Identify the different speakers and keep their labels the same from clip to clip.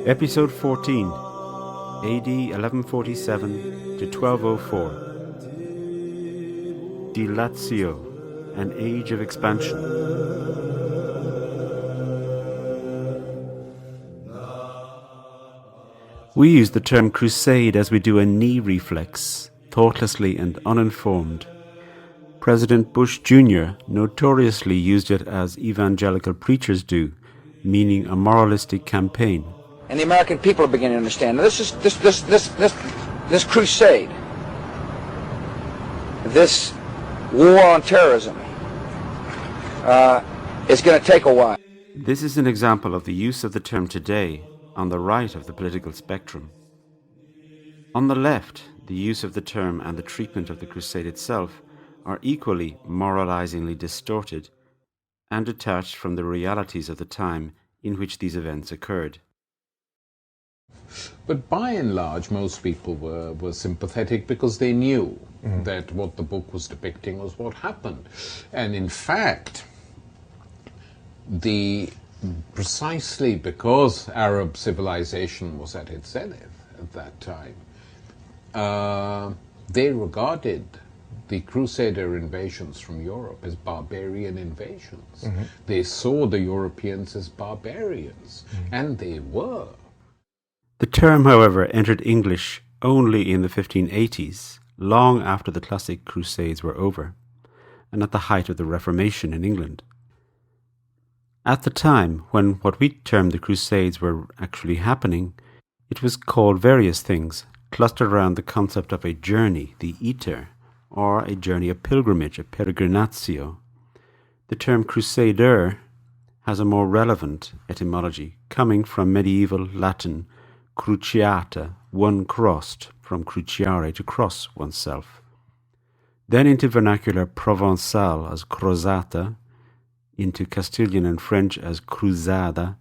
Speaker 1: Episode 14, AD 1147 to 1204. Dilatio, an age of expansion. We use the term crusade as we do a knee reflex, thoughtlessly and uninformed. President Bush Jr. notoriously used it as evangelical preachers do, meaning a moralistic campaign.
Speaker 2: And the American people are beginning to understand. Now, this crusade, this war on terrorism, is going to take a while.
Speaker 1: This is an example of the use of the term today on the right of the political spectrum. On the left, the use of the term and the treatment of the crusade itself are equally moralizingly distorted and detached from the realities of the time in which these events occurred.
Speaker 3: But by and large, most people were sympathetic because they knew that what the book was depicting was what happened. And in fact, precisely because Arab civilization was at its zenith at that time, they regarded the Crusader invasions from Europe as barbarian invasions. They saw the Europeans as barbarians, and they were.
Speaker 1: The term, however, entered English only in the 1580s, long after the classic Crusades were over, and at the height of the Reformation in England. At the time, when what we term the Crusades were actually happening, it was called various things, clustered around the concept of a journey, the iter, or a journey of pilgrimage, a peregrinatio. The term crusader has a more relevant etymology, coming from medieval Latin cruciata, one crossed, from cruciare, to cross oneself. Then into vernacular Provençal as crozata, into Castilian and French as cruzada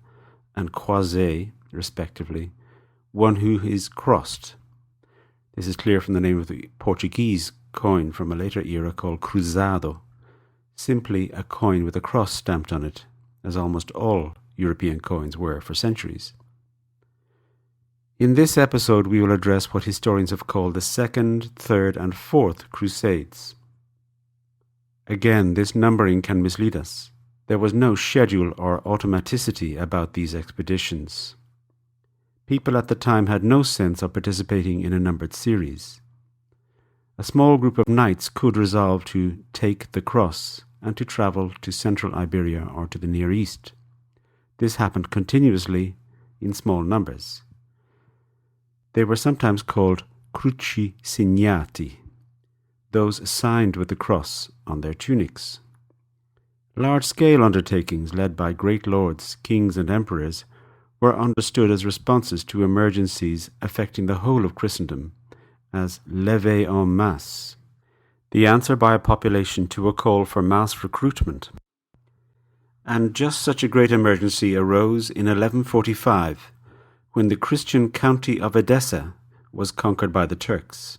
Speaker 1: and croisé, respectively, one who is crossed. This is clear from the name of the Portuguese coin from a later era called cruzado, simply a coin with a cross stamped on it, as almost all European coins were for centuries. In this episode, we will address what historians have called the Second, Third, and Fourth Crusades. Again, this numbering can mislead us. There was no schedule or automaticity about these expeditions. People at the time had no sense of participating in a numbered series. A small group of knights could resolve to take the cross and to travel to central Iberia or to the Near East. This happened continuously in small numbers. They were sometimes called cruci signati, those signed with the cross on their tunics. Large-scale undertakings led by great lords, kings and emperors were understood as responses to emergencies affecting the whole of Christendom, as levée en masse, the answer by a population to a call for mass recruitment. And just such a great emergency arose in 1145, when the Christian county of Edessa was conquered by the Turks.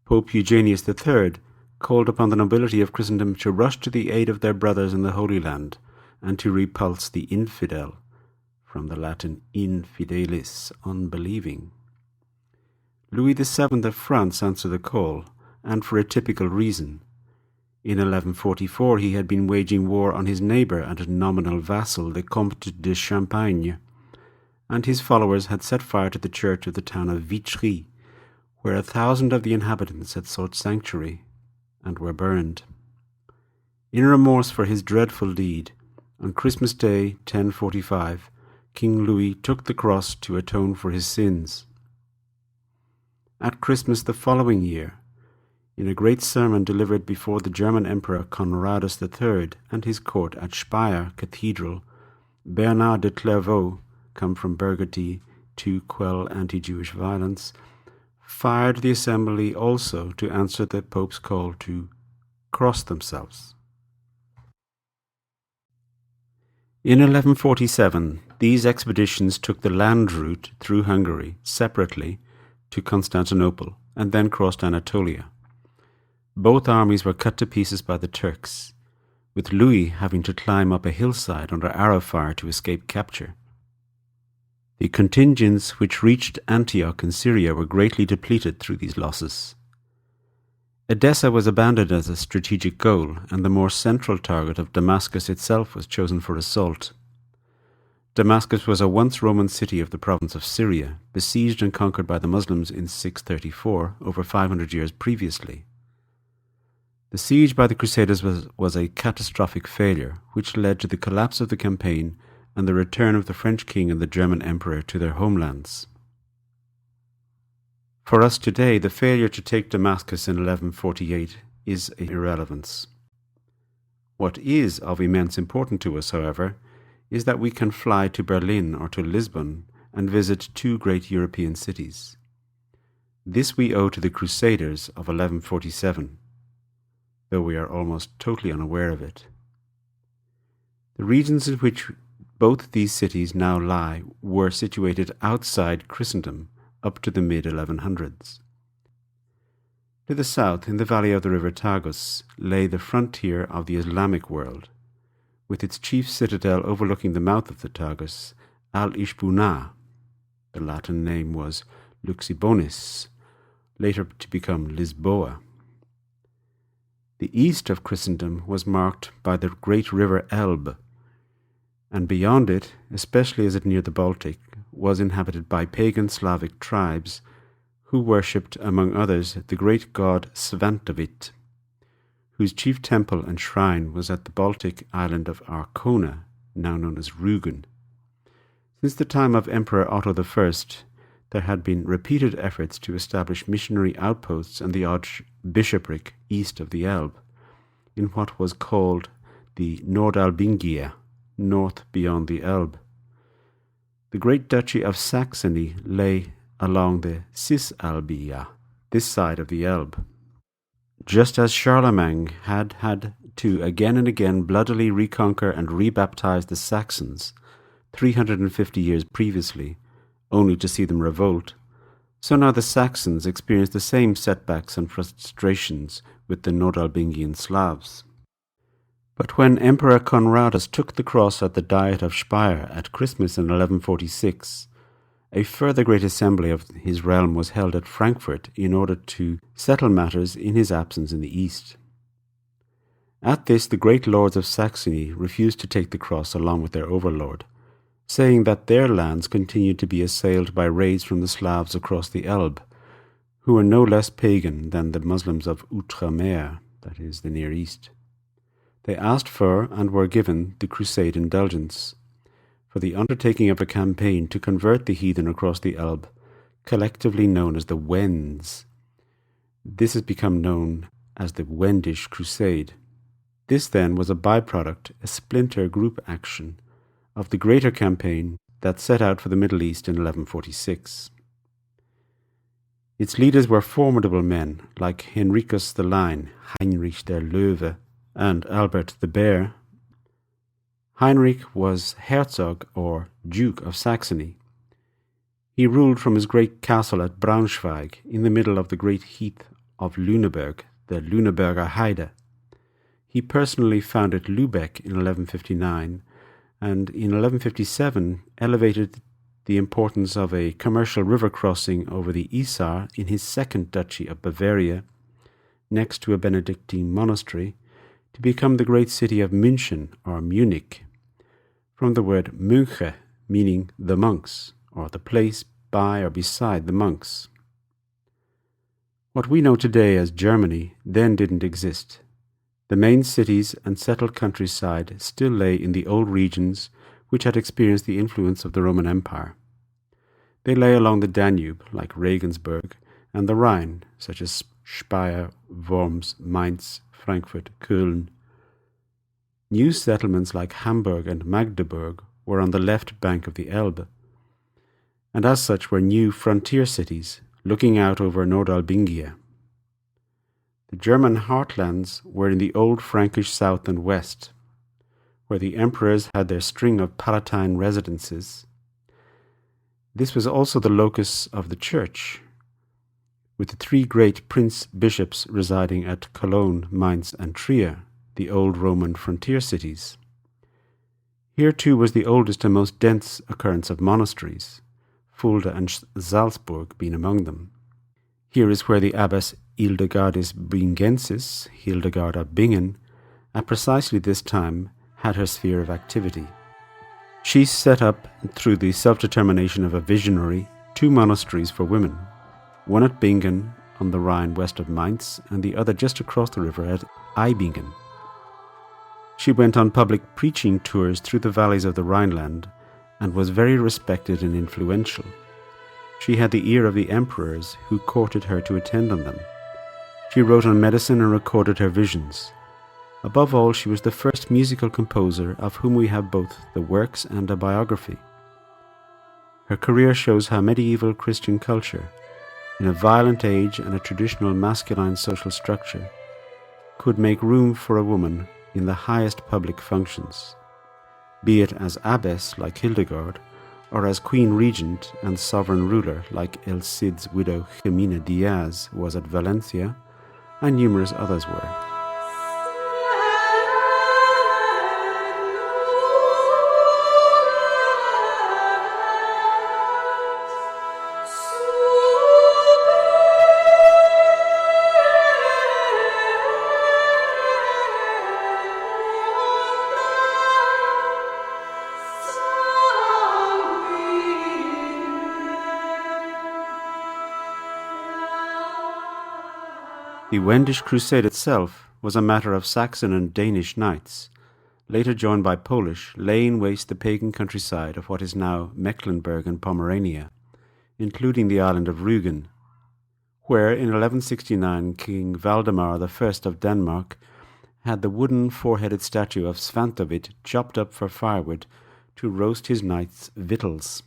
Speaker 1: Pope Eugenius III called upon the nobility of Christendom to rush to the aid of their brothers in the Holy Land and to repulse the infidel, from the Latin infidelis, unbelieving. Louis VII of France answered the call, and for a typical reason. In 1144 he had been waging war on his neighbour and nominal vassal, the Comte de Champagne, and his followers had set fire to the church of the town of Vitry, where 1,000 of the inhabitants had sought sanctuary, and were burned. In remorse for his dreadful deed, on Christmas Day 1045, King Louis took the cross to atone for his sins. At Christmas the following year, in a great sermon delivered before the German Emperor Conradus III and his court at Speyer Cathedral, Bernard de Clairvaux, come from Burgundy to quell anti-Jewish violence, fired the assembly also to answer the Pope's call to cross themselves. In 1147, these expeditions took the land route through Hungary separately to Constantinople and then crossed Anatolia. Both armies were cut to pieces by the Turks, with Louis having to climb up a hillside under arrow fire to escape capture. The contingents which reached Antioch in Syria were greatly depleted through these losses. Edessa was abandoned as a strategic goal, and the more central target of Damascus itself was chosen for assault. Damascus was a once Roman city of the province of Syria, besieged and conquered by the Muslims in 634, over 500 years previously. The siege by the Crusaders was a catastrophic failure, which led to the collapse of the campaign and the return of the French king and the German emperor to their homelands. For us today, the failure to take Damascus in 1148 is an irrelevance. What is of immense importance to us, however, is that we can fly to Berlin or to Lisbon and visit two great European cities. This we owe to the Crusaders of 1147, though we are almost totally unaware of it. The regions in which both these cities now lie were situated outside Christendom up to the mid-1100s. To the south, in the valley of the river Tagus, lay the frontier of the Islamic world, with its chief citadel overlooking the mouth of the Tagus, Al-Ishbuna. The Latin name was Luxibonis, later to become Lisboa. The east of Christendom was marked by the great river Elbe, and beyond it, especially as it neared the Baltic, was inhabited by pagan Slavic tribes who worshipped, among others, the great god Svantavit, whose chief temple and shrine was at the Baltic island of Arkona, now known as Rügen. Since the time of Emperor Otto I, there had been repeated efforts to establish missionary outposts and the archbishopric east of the Elbe, in what was called the Nordalbingia, north beyond the Elbe. The great duchy of Saxony lay along the Cisalbia, this side of the Elbe. Just as Charlemagne had to again and again bloodily reconquer and rebaptize the Saxons 350 years previously, only to see them revolt, so now the Saxons experienced the same setbacks and frustrations with the Nordalbingian Slavs. But when Emperor Conradus took the cross at the Diet of Speyer at Christmas in 1146, a further great assembly of his realm was held at Frankfurt in order to settle matters in his absence in the east. At this, the great lords of Saxony refused to take the cross along with their overlord, saying that their lands continued to be assailed by raids from the Slavs across the Elbe, who were no less pagan than the Muslims of Outremer, that is, the Near East. They asked for, and were given, the Crusade indulgence, for the undertaking of a campaign to convert the heathen across the Elbe, collectively known as the Wends. This has become known as the Wendish Crusade. This then was a byproduct, a splinter group action, of the greater campaign that set out for the Middle East in 1146. Its leaders were formidable men like Henricus the Lion, Heinrich der Löwe, and Albert the Bear. Heinrich was Herzog or Duke of Saxony. He ruled from his great castle at Braunschweig in the middle of the great heath of Lüneburg, the Lüneburger Heide. He personally founded Lübeck in 1159 and in 1157 elevated the importance of a commercial river crossing over the Isar in his second duchy of Bavaria, next to a Benedictine monastery, to become the great city of München or Munich, from the word Münche, meaning the monks, or the place by or beside the monks. What we know today as Germany then didn't exist. The main cities and settled countryside still lay in the old regions which had experienced the influence of the Roman Empire. They lay along the Danube, like Regensburg, and the Rhine, such as Speyer, Worms, Mainz, Frankfurt, Köln. New settlements like Hamburg and Magdeburg were on the left bank of the Elbe, and as such were new frontier cities looking out over Nordalbingia. The German heartlands were in the old Frankish south and west, where the emperors had their string of palatine residences. This was also the locus of the church, with the three great prince-bishops residing at Cologne, Mainz, and Trier, the old Roman frontier cities. Here too was the oldest and most dense occurrence of monasteries, Fulda and Salzburg being among them. Here is where the abbess Hildegardis Bingensis, Hildegard of Bingen, at precisely this time had her sphere of activity. She set up, through the self-determination of a visionary, 2 monasteries for women, one at Bingen on the Rhine west of Mainz, and the other just across the river at Eibingen. She went on public preaching tours through the valleys of the Rhineland, and was very respected and influential. She had the ear of the emperors, who courted her to attend on them. She wrote on medicine and recorded her visions. Above all, she was the first musical composer of whom we have both the works and a biography. Her career shows how medieval Christian culture, in a violent age and a traditional masculine social structure, could make room for a woman in the highest public functions, be it as abbess like Hildegard, or as queen regent and sovereign ruler like El Cid's widow Ximena Diaz was at Valencia, and numerous others were. The Wendish Crusade itself was a matter of Saxon and Danish knights, later joined by Polish, laying waste the pagan countryside of what is now Mecklenburg and Pomerania, including the island of Rügen, where in 1169 King Valdemar I of Denmark had the wooden 4-headed statue of Svantovit chopped up for firewood to roast his knights' victuals,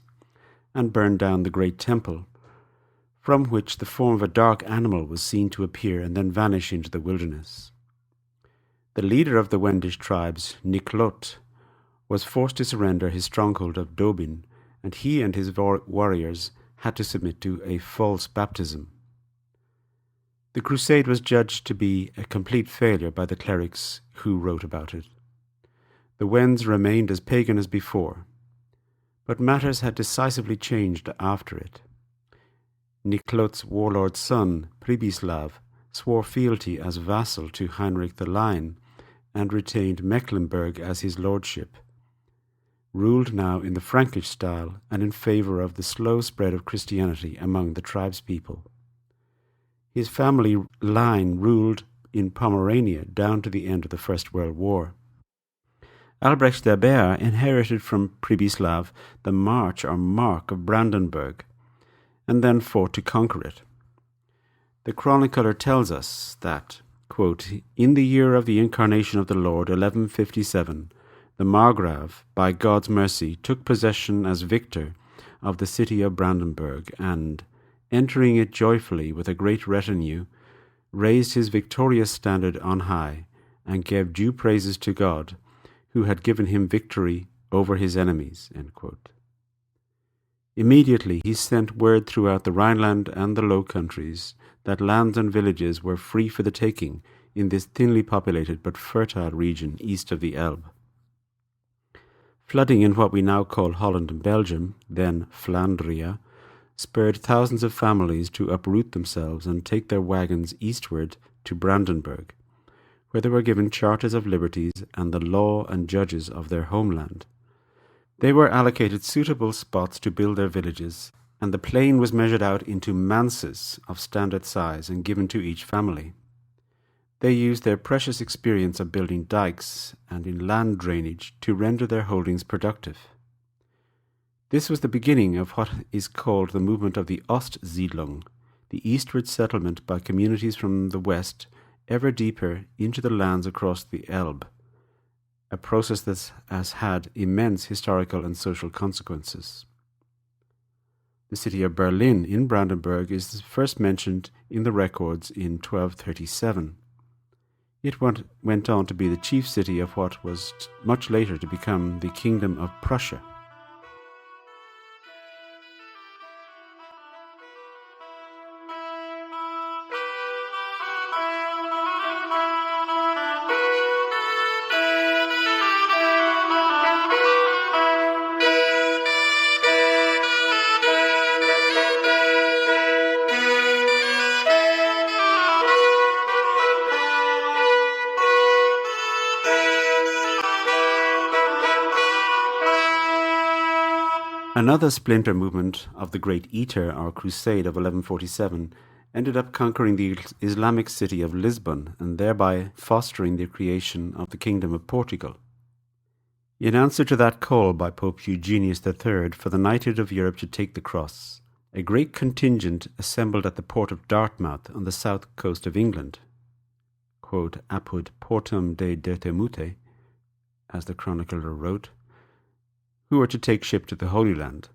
Speaker 1: and burned down the great temple, from which the form of a dark animal was seen to appear and then vanish into the wilderness. The leader of the Wendish tribes, Niklot, was forced to surrender his stronghold of Dobin, and he and his warriors had to submit to a false baptism. The crusade was judged to be a complete failure by the clerics who wrote about it. The Wends remained as pagan as before, but matters had decisively changed after it. Niklot's warlord son, Pribislav, swore fealty as vassal to Heinrich the Lion and retained Mecklenburg as his lordship, ruled now in the Frankish style and in favour of the slow spread of Christianity among the tribespeople. His family line ruled in Pomerania down to the end of the First World War. Albrecht der Bär inherited from Pribislav the march or mark of Brandenburg, and then fought to conquer it. The chronicler tells us that, quote, in the year of the incarnation of the Lord, 1157, the Margrave, by God's mercy, took possession as victor of the city of Brandenburg, and, entering it joyfully with a great retinue, raised his victorious standard on high, and gave due praises to God, who had given him victory over his enemies. End quote. Immediately he sent word throughout the Rhineland and the Low Countries that lands and villages were free for the taking in this thinly populated but fertile region east of the Elbe. Flooding in what we now call Holland and Belgium, then Flandria, spurred thousands of families to uproot themselves and take their wagons eastward to Brandenburg, where they were given charters of liberties and the law and judges of their homeland. They were allocated suitable spots to build their villages, and the plain was measured out into manses of standard size and given to each family. They used their precious experience of building dikes and in land drainage to render their holdings productive. This was the beginning of what is called the movement of the Ostsiedlung, the eastward settlement by communities from the west ever deeper into the lands across the Elbe, a process that has had immense historical and social consequences. The city of Berlin in Brandenburg is first mentioned in the records in 1237. It went on to be the chief city of what was much later to become the Kingdom of Prussia. Another splinter movement of the Great Eater, or Crusade of 1147, ended up conquering the Islamic city of Lisbon and thereby fostering the creation of the Kingdom of Portugal. In answer to that call by Pope Eugenius III for the knighthood of Europe to take the cross, a great contingent assembled at the port of Dartmouth on the south coast of England, quote, apud portum de Dertemute, as the chronicler wrote, who were to take ship to the Holy Land.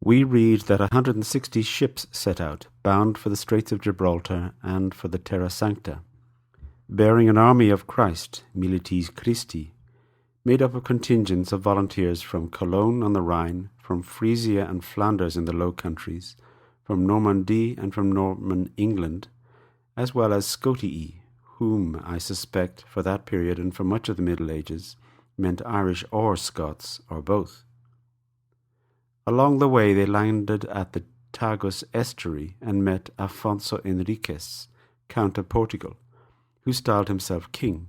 Speaker 1: We read that 160 ships set out, bound for the Straits of Gibraltar and for the Terra Sancta, bearing an army of Christ, Milites Christi, made up of contingents of volunteers from Cologne on the Rhine, from Frisia and Flanders in the Low Countries, from Normandy and from Norman England, as well as Scotii, whom I suspect for that period and for much of the Middle Ages meant Irish or Scots, or both. Along the way they landed at the Tagus estuary and met Afonso Henriques, Count of Portugal, who styled himself king,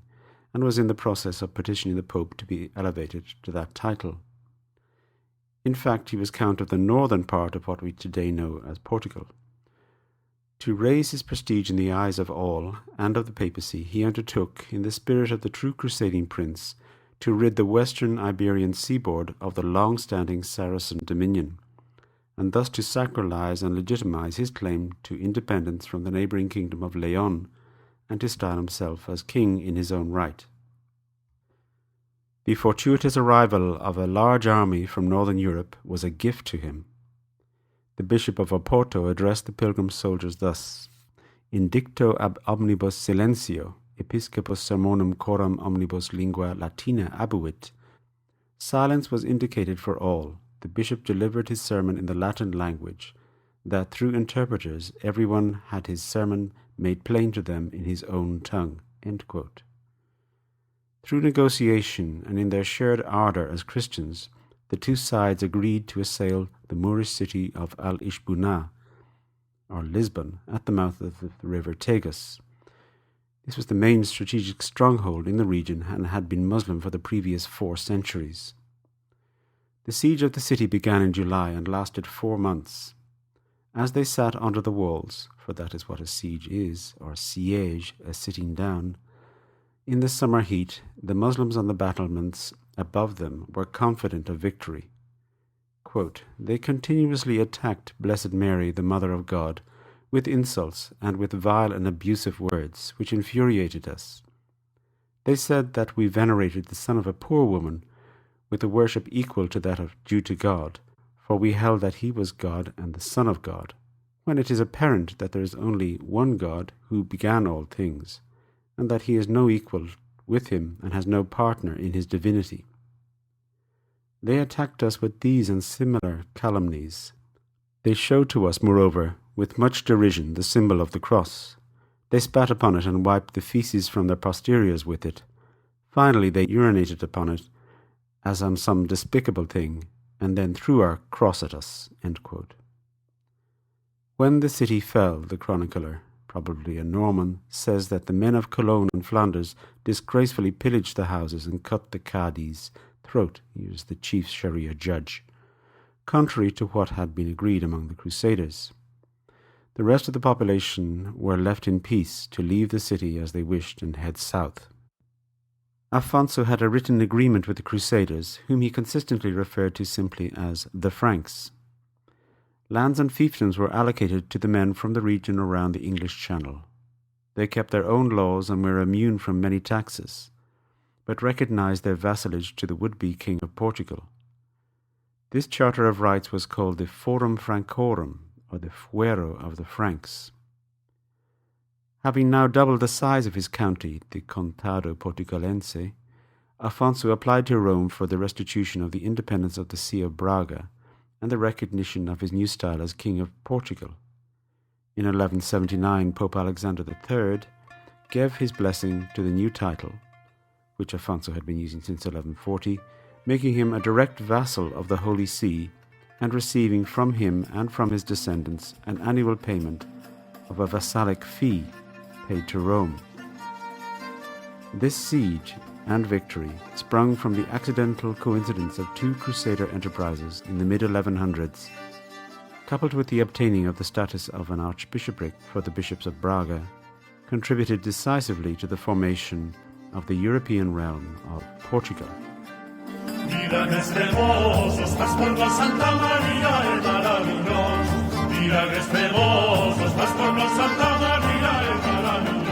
Speaker 1: and was in the process of petitioning the Pope to be elevated to that title. In fact, he was Count of the northern part of what we today know as Portugal. To raise his prestige in the eyes of all, and of the papacy, he undertook, in the spirit of the true crusading prince, to rid the western Iberian seaboard of the long-standing Saracen dominion, and thus to sacralize and legitimize his claim to independence from the neighbouring kingdom of Leon, and to style himself as king in his own right. The fortuitous arrival of a large army from northern Europe was a gift to him. The Bishop of Oporto addressed the pilgrim soldiers thus, In dicto ab omnibus silentio, episcopus sermonum coram omnibus lingua latina abuit. Silence was indicated for all. The bishop delivered his sermon in the Latin language, that through interpreters everyone had his sermon made plain to them in his own tongue. End quote. Through negotiation and in their shared ardour as Christians, the two sides agreed to assail the Moorish city of Al-Ishbuna, or Lisbon, at the mouth of the river Tagus. This was the main strategic stronghold in the region and had been Muslim for the previous 4 centuries. The siege of the city began in July and lasted 4 months. As they sat under the walls, for that is what a siege is, or siège, a sitting down, in the summer heat, the Muslims on the battlements above them were confident of victory. Quote, They continuously attacked Blessed Mary, the Mother of God, with insults and with vile and abusive words, which infuriated us. They said that we venerated the son of a poor woman, with a worship equal to that due to God, for we held that he was God and the Son of God, when it is apparent that there is only one God who began all things, and that he is no equal with him and has no partner in his divinity. They attacked us with these and similar calumnies. They showed to us, moreover, with much derision, the symbol of the cross. They spat upon it and wiped the feces from their posteriors with it. Finally, they urinated upon it as on some despicable thing, and then threw our cross at us. End quote. When the city fell, the chronicler, probably a Norman, says that the men of Cologne and Flanders disgracefully pillaged the houses and cut the Cadi's throat, he was the chief Sharia judge, contrary to what had been agreed among the Crusaders. The rest of the population were left in peace to leave the city as they wished and head south. Afonso had a written agreement with the Crusaders, whom he consistently referred to simply as the Franks. Lands and fiefdoms were allocated to the men from the region around the English Channel. They kept their own laws and were immune from many taxes, but recognized their vassalage to the would-be King of Portugal. This charter of rights was called the Forum Francorum, or the Fuero of the Franks. Having now doubled the size of his county, the Contado Portugalense, Afonso applied to Rome for the restitution of the independence of the See of Braga and the recognition of his new style as King of Portugal. In 1179, Pope Alexander III gave his blessing to the new title, which Afonso had been using since 1140, making him a direct vassal of the Holy See and receiving from him and from his descendants an annual payment of a vassalic fee paid to Rome. This siege, and victory sprung from the accidental coincidence of two Crusader enterprises in the mid-1100s, coupled with the obtaining of the status of an archbishopric for the bishops of Braga, contributed decisively to the formation of the European realm of Portugal.
Speaker 4: Milagres tremosos, pastornos Santa María es maravilloso. Milagres tremosos, pastornos Santa María es maravilloso.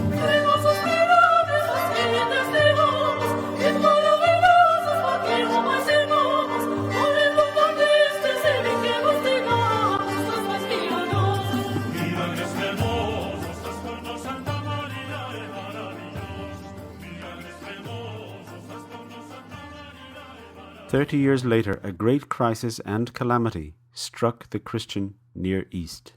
Speaker 4: Tremosos milagres, las gentes de vamos, es maravillosos, porque no más hermanos, aleluya que este se ve que castigamos, los más milagrosos. Milagres tremosos, pastornos Santa María es maravilloso. Milagres tremosos, pastornos Santa María es maravilloso.
Speaker 1: 30 years later, a great crisis and calamity struck the Christian Near East.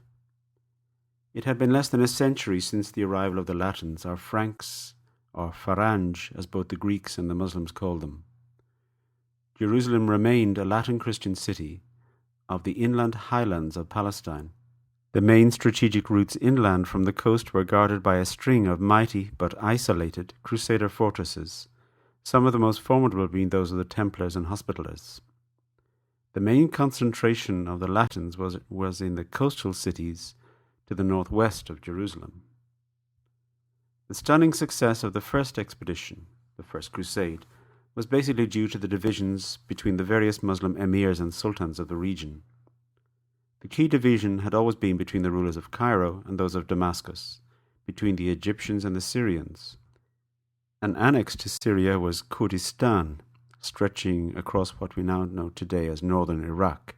Speaker 1: It had been less than a century since the arrival of the Latins, or Franks, or Farange, as both the Greeks and the Muslims called them. Jerusalem remained a Latin Christian city of the inland highlands of Palestine. The main strategic routes inland from the coast were guarded by a string of mighty but isolated Crusader fortresses, some of the most formidable being those of the Templars and Hospitallers. The main concentration of the Latins was in the coastal cities to the northwest of Jerusalem. The stunning success of the first expedition, the First Crusade, was basically due to the divisions between the various Muslim emirs and sultans of the region. The key division had always been between the rulers of Cairo and those of Damascus, between the Egyptians and the Syrians. An annex to Syria was Kurdistan, stretching across what we now know today as northern Iraq.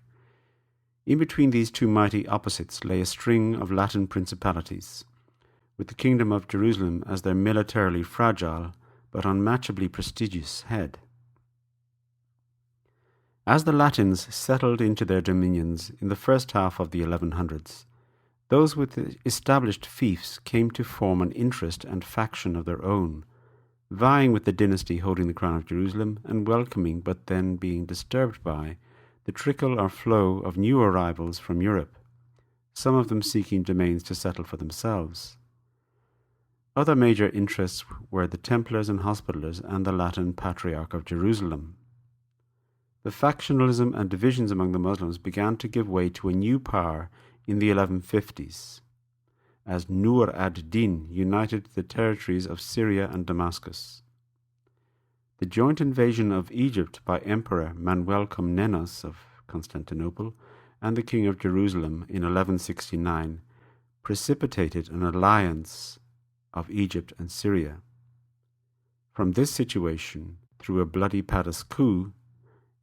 Speaker 1: In between these two mighty opposites lay a string of Latin principalities, with the kingdom of Jerusalem as their militarily fragile but unmatchably prestigious head. As the Latins settled into their dominions in the first half of the 1100s, those with established fiefs came to form an interest and faction of their own, vying with the dynasty holding the crown of Jerusalem and welcoming but then being disturbed by the trickle or flow of new arrivals from Europe, some of them seeking domains to settle for themselves. Other major interests were the Templars and Hospitallers and the Latin Patriarch of Jerusalem. The factionalism and divisions among the Muslims began to give way to a new power in the 1150s, as Nur ad-Din united the territories of Syria and Damascus. The joint invasion of Egypt by Emperor Manuel Comnenos of Constantinople and the King of Jerusalem in 1169 precipitated an alliance of Egypt and Syria. From this situation, through a bloody palace coup,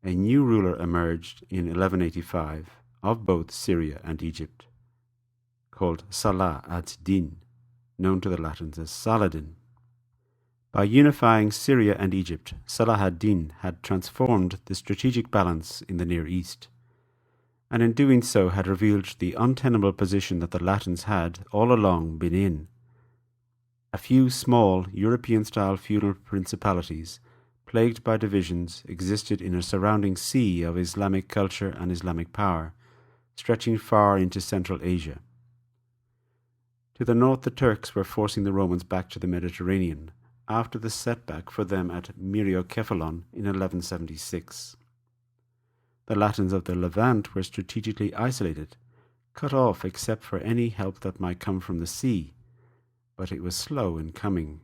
Speaker 1: a new ruler emerged in 1185 of both Syria and Egypt, called Salah ad-Din, known to the Latins as Saladin. By unifying Syria and Egypt, Salah ad-Din had transformed the strategic balance in the Near East, and in doing so had revealed the untenable position that the Latins had all along been in. A few small European-style feudal principalities, plagued by divisions, existed in a surrounding sea of Islamic culture and Islamic power, stretching far into Central Asia. To the north, the Turks were forcing the Romans back to the Mediterranean, after the setback for them at Myriokephalon in 1176. The Latins of the Levant were strategically isolated, cut off except for any help that might come from the sea, but it was slow in coming.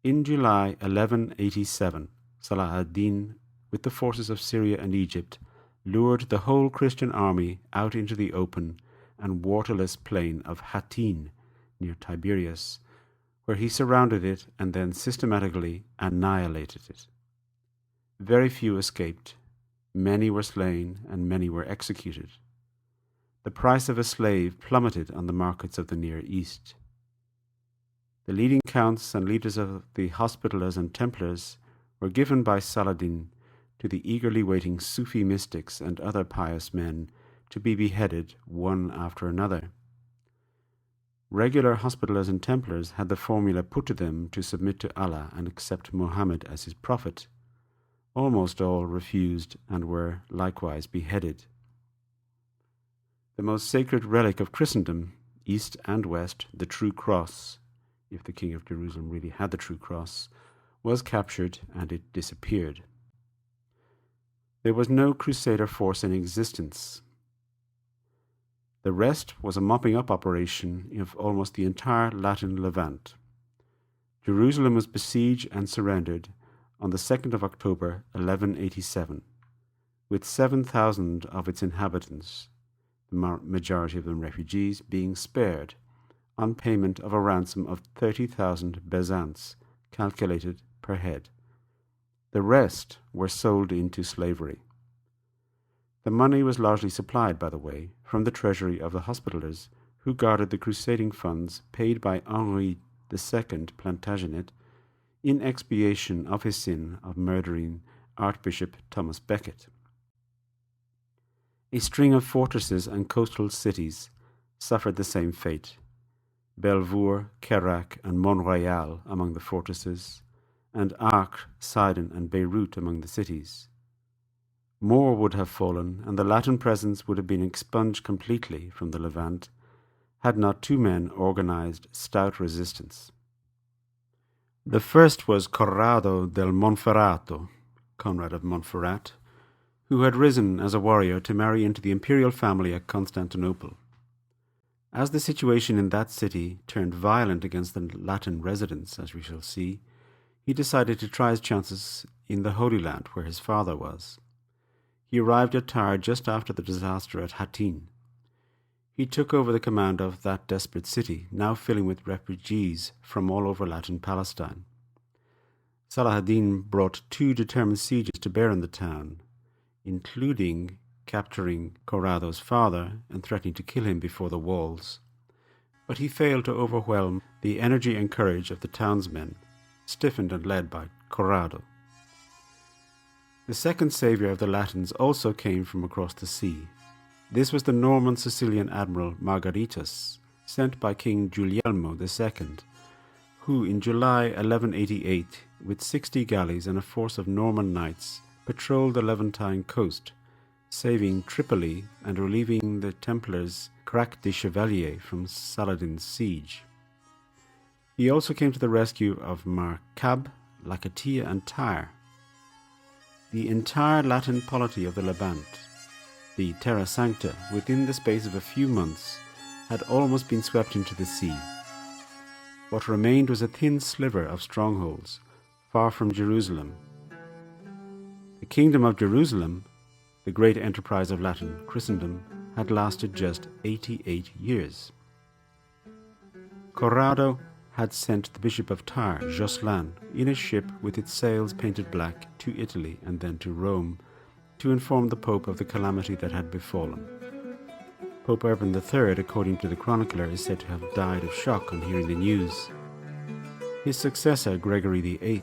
Speaker 1: In July 1187, Salah ad-Din, with the forces of Syria and Egypt, lured the whole Christian army out into the open and waterless plain of Hattin, near Tiberias, where he surrounded it and then systematically annihilated it. Very few escaped, many were slain, and many were executed. The price of a slave plummeted on the markets of the Near East. The leading counts and leaders of the Hospitallers and Templars were given by Saladin to the eagerly waiting Sufi mystics and other pious men to be beheaded one after another. Regular Hospitallers and Templars had the formula put to them to submit to Allah and accept Muhammad as his prophet. Almost all refused and were likewise beheaded. The most sacred relic of Christendom, East and West, the true cross, if the King of Jerusalem really had the true cross, was captured and it disappeared. There was no Crusader force in existence. The rest was a mopping-up operation of almost the entire Latin Levant. Jerusalem was besieged and surrendered on the 2nd of October 1187, with 7,000 of its inhabitants, the majority of them refugees, being spared on payment of a ransom of 30,000 bezants, calculated per head. The rest were sold into slavery. The money was largely supplied, by the way, from the treasury of the Hospitallers, who guarded the crusading funds paid by Henri II Plantagenet in expiation of his sin of murdering Archbishop Thomas Becket. A string of fortresses and coastal cities suffered the same fate. Belvoir, Kerak, and Mont-Royal among the fortresses, and Acre, Sidon, and Beirut among the cities. More would have fallen, and the Latin presence would have been expunged completely from the Levant, had not two men organized stout resistance. The first was Corrado del Monferrato, Conrad of Montferrat, who had risen as a warrior to marry into the imperial family at Constantinople. As the situation in that city turned violent against the Latin residents, as we shall see, he decided to try his chances in the Holy Land, where his father was. He arrived at Tyre just after the disaster at Hattin. He took over the command of that desperate city, now filling with refugees from all over Latin Palestine. Salah ad-Din brought 2 determined sieges to bear on the town, including capturing Corrado's father and threatening to kill him before the walls. But he failed to overwhelm the energy and courage of the townsmen, stiffened and led by Corrado. The second saviour of the Latins also came from across the sea. This was the Norman Sicilian admiral Margaritus, sent by King Guglielmo II, who in July 1188, with 60 galleys and a force of Norman knights, patrolled the Levantine coast, saving Tripoli and relieving the Templars' Crac de Chevalier from Saladin's siege. He also came to the rescue of Marcab, Latakia, and Tyre. The entire Latin polity of the Levant, the Terra Sancta, within the space of a few months, had almost been swept into the sea. What remained was a thin sliver of strongholds, far from Jerusalem. The kingdom of Jerusalem, the great enterprise of Latin Christendom, had lasted just 88 years. Corrado had sent the Bishop of Tyre, Joscelin, in a ship with its sails painted black to Italy and then to Rome, to inform the Pope of the calamity that had befallen. Pope Urban III, according to the chronicler, is said to have died of shock on hearing the news. His successor, Gregory VIII,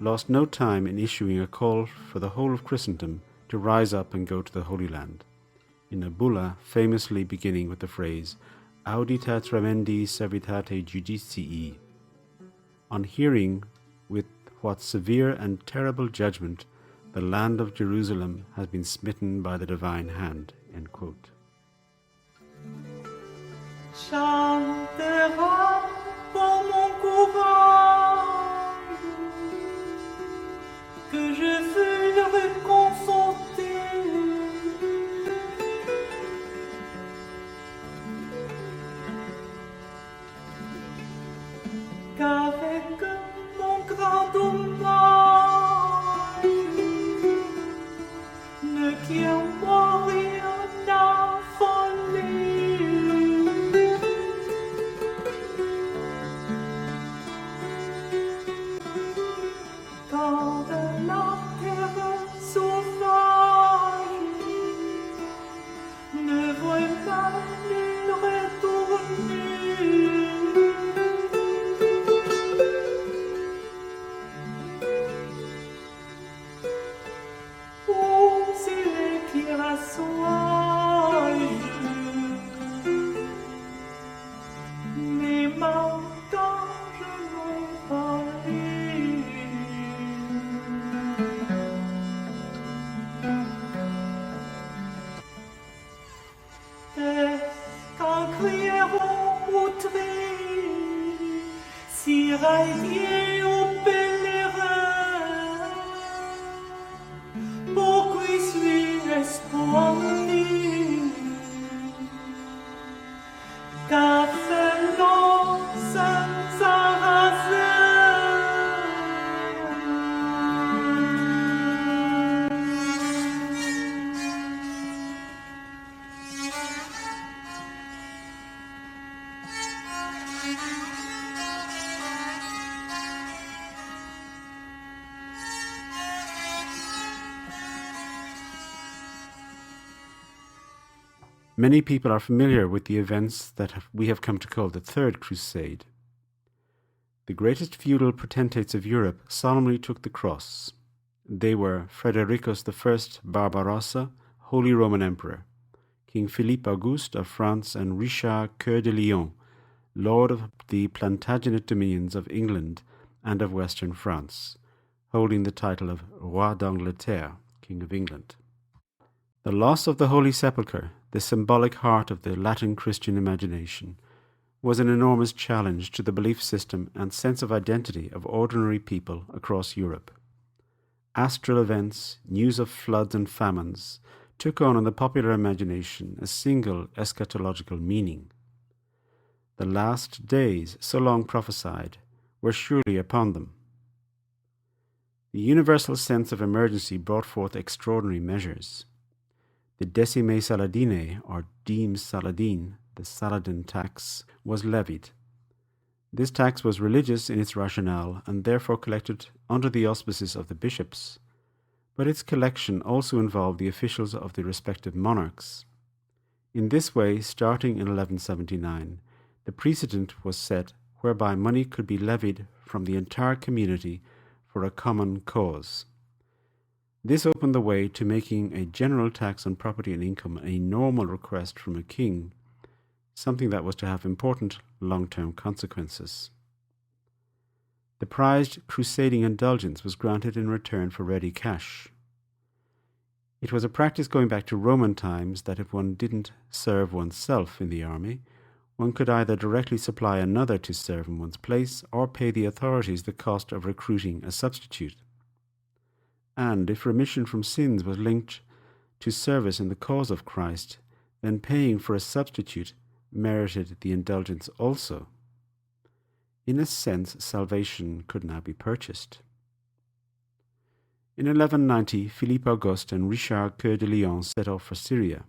Speaker 1: lost no time in issuing a call for the whole of Christendom to rise up and go to the Holy Land, in a bulla famously beginning with the phrase Audita tremendi servitate judicii. On hearing with what severe and terrible judgment the land of Jerusalem has been smitten by the divine hand. End quote.
Speaker 5: Chantera pour mon courage, que je fus réconforté. Qu'avec mon grand dommage, ne quiert mourir d'affolie. Quand de la terre sauvage ne voit pas nul retourner. Si rallié au Pelé
Speaker 1: Many people are familiar with the events that we have come to call the Third Crusade. The greatest feudal potentates of Europe solemnly took the cross. They were Fredericus I Barbarossa, Holy Roman Emperor, King Philippe Auguste of France, and Richard Coeur de Lion, Lord of the Plantagenet dominions of England and of Western France, holding the title of Roi d'Angleterre, King of England. The loss of the Holy Sepulchre, the symbolic heart of the Latin Christian imagination, was an enormous challenge to the belief system and sense of identity of ordinary people across Europe. Astral events, news of floods and famines, took on in the popular imagination a single eschatological meaning. The last days, so long prophesied, were surely upon them. The universal sense of emergency brought forth extraordinary measures. The decime Saladine, or diem Saladin, the Saladin tax, was levied. This tax was religious in its rationale and therefore collected under the auspices of the bishops, but its collection also involved the officials of the respective monarchs. In this way, starting in 1179, the precedent was set whereby money could be levied from the entire community for a common cause. This opened the way to making a general tax on property and income a normal request from a king, something that was to have important long-term consequences. The prized crusading indulgence was granted in return for ready cash. It was a practice going back to Roman times that if one didn't serve oneself in the army, one could either directly supply another to serve in one's place or pay the authorities the cost of recruiting a substitute. And if remission from sins was linked to service in the cause of Christ, then paying for a substitute merited the indulgence also. In a sense, salvation could now be purchased. In 1190, Philippe Auguste and Richard Coeur de Lion set off for Syria.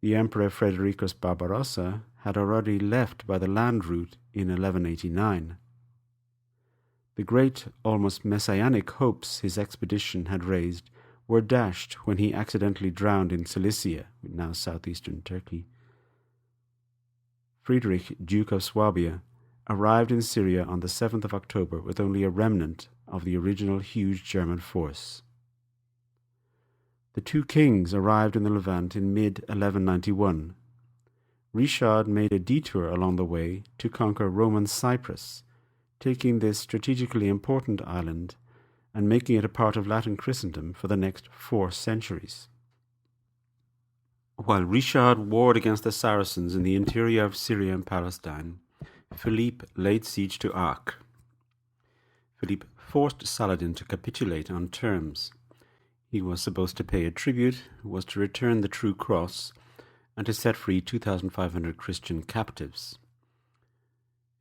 Speaker 1: The Emperor Fredericus Barbarossa had already left by the land route in 1189. The great, almost messianic hopes his expedition had raised were dashed when he accidentally drowned in Cilicia, now southeastern Turkey. Friedrich, Duke of Swabia, arrived in Syria on the 7th of October with only a remnant of the original huge German force. The two kings arrived in the Levant in mid-1191. Richard made a detour along the way to conquer Roman Cyprus, taking this strategically important island and making it a part of Latin Christendom for the next 4 centuries. While Richard warred against the Saracens in the interior of Syria and Palestine, Philippe laid siege to Acre. Philippe forced Saladin to capitulate on terms. He was supposed to pay a tribute, was to return the true cross, and to set free 2,500 Christian captives.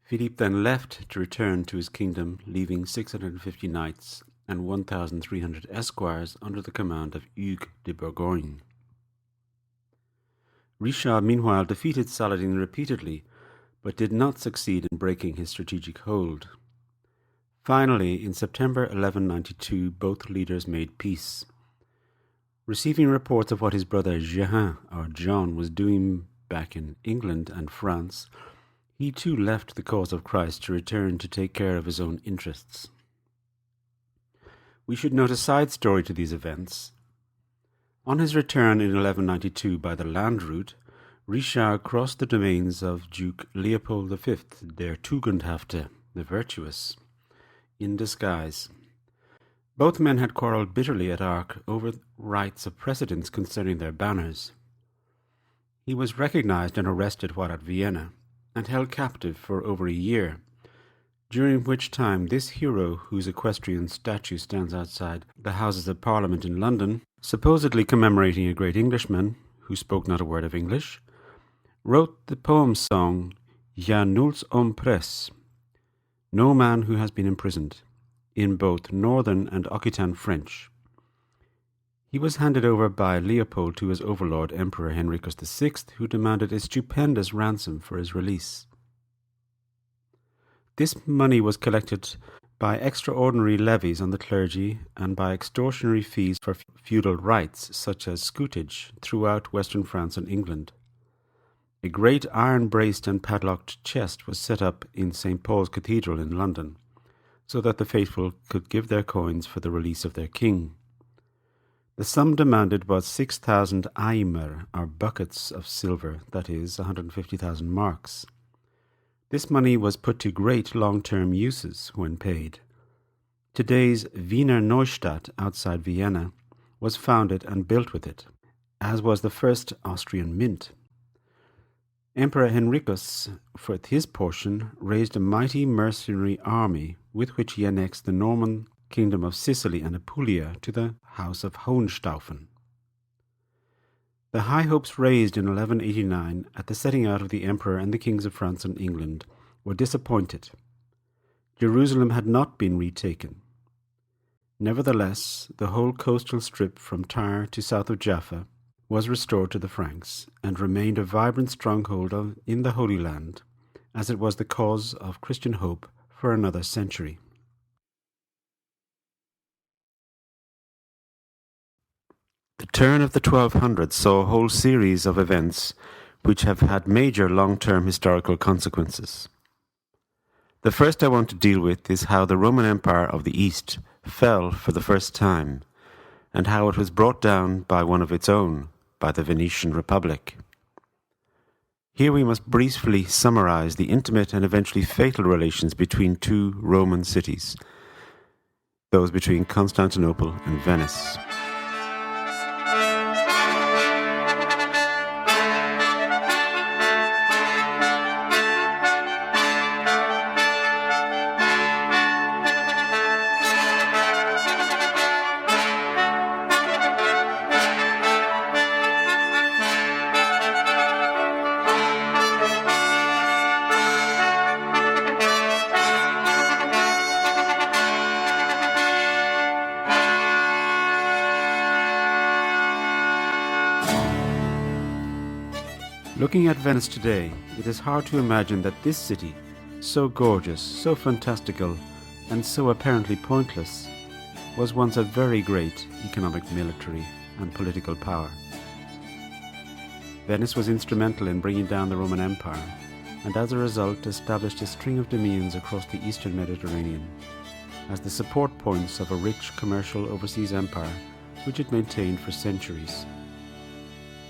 Speaker 1: Philippe then left to return to his kingdom, leaving 650 knights and 1,300 esquires under the command of Hugues de Bourgogne. Richard meanwhile defeated Saladin repeatedly, but did not succeed in breaking his strategic hold. Finally, in September 1192, both leaders made peace. Receiving reports of what his brother Jehan, or John, was doing back in England and France, he too left the cause of Christ to return to take care of his own interests. We should note a side story to these events. On his return in 1192 by the land route, Richard crossed the domains of Duke Leopold V, der Tugendhafte, the virtuous, in disguise. Both men had quarrelled bitterly at Acre over rights of precedence concerning their banners. He was recognized and arrested while at Vienna, and held captive for over a year, during which time this hero, whose equestrian statue stands outside the Houses of Parliament in London, supposedly commemorating a great Englishman who spoke not a word of English, wrote the poem song "Ja nuls homme pres," no man who has been imprisoned, in both Northern and Occitan French. He was handed over by Leopold to his overlord, Emperor Henricus VI, who demanded a stupendous ransom for his release. This money was collected by extraordinary levies on the clergy and by extortionary fees for feudal rights such as scutage throughout western France and England. A great iron-braced and padlocked chest was set up in St. Paul's Cathedral in London, so that the faithful could give their coins for the release of their king. The sum demanded was 6,000 aimer, or buckets of silver, that is, 150,000 marks. This money was put to great long-term uses when paid. Today's Wiener Neustadt outside Vienna was founded and built with it, as was the first Austrian mint. Emperor Henricus, for his portion, raised a mighty mercenary army with which he annexed the Norman kingdom of Sicily and Apulia to the House of Hohenstaufen. The high hopes raised in 1189 at the setting out of the Emperor and the kings of France and England were disappointed. Jerusalem had not been retaken. Nevertheless, the whole coastal strip from Tyre to south of Jaffa was restored to the Franks and remained a vibrant stronghold in the Holy Land, as it was the cause of Christian hope for another century. The turn of the 1200s saw a whole series of events which have had major long-term historical consequences. The first I want to deal with is how the Roman Empire of the East fell for the first time, and how it was brought down by one of its own, by the Venetian Republic. Here we must briefly summarize the intimate and eventually fatal relations between two Roman cities, those between Constantinople and Venice. Looking at Venice today, it is hard to imagine that this city, so gorgeous, so fantastical, and so apparently pointless, was once a very great economic, military, and political power. Venice was instrumental in bringing down the Roman Empire, and as a result established a string of dominions across the eastern Mediterranean, as the support points of a rich commercial overseas empire which it maintained for centuries.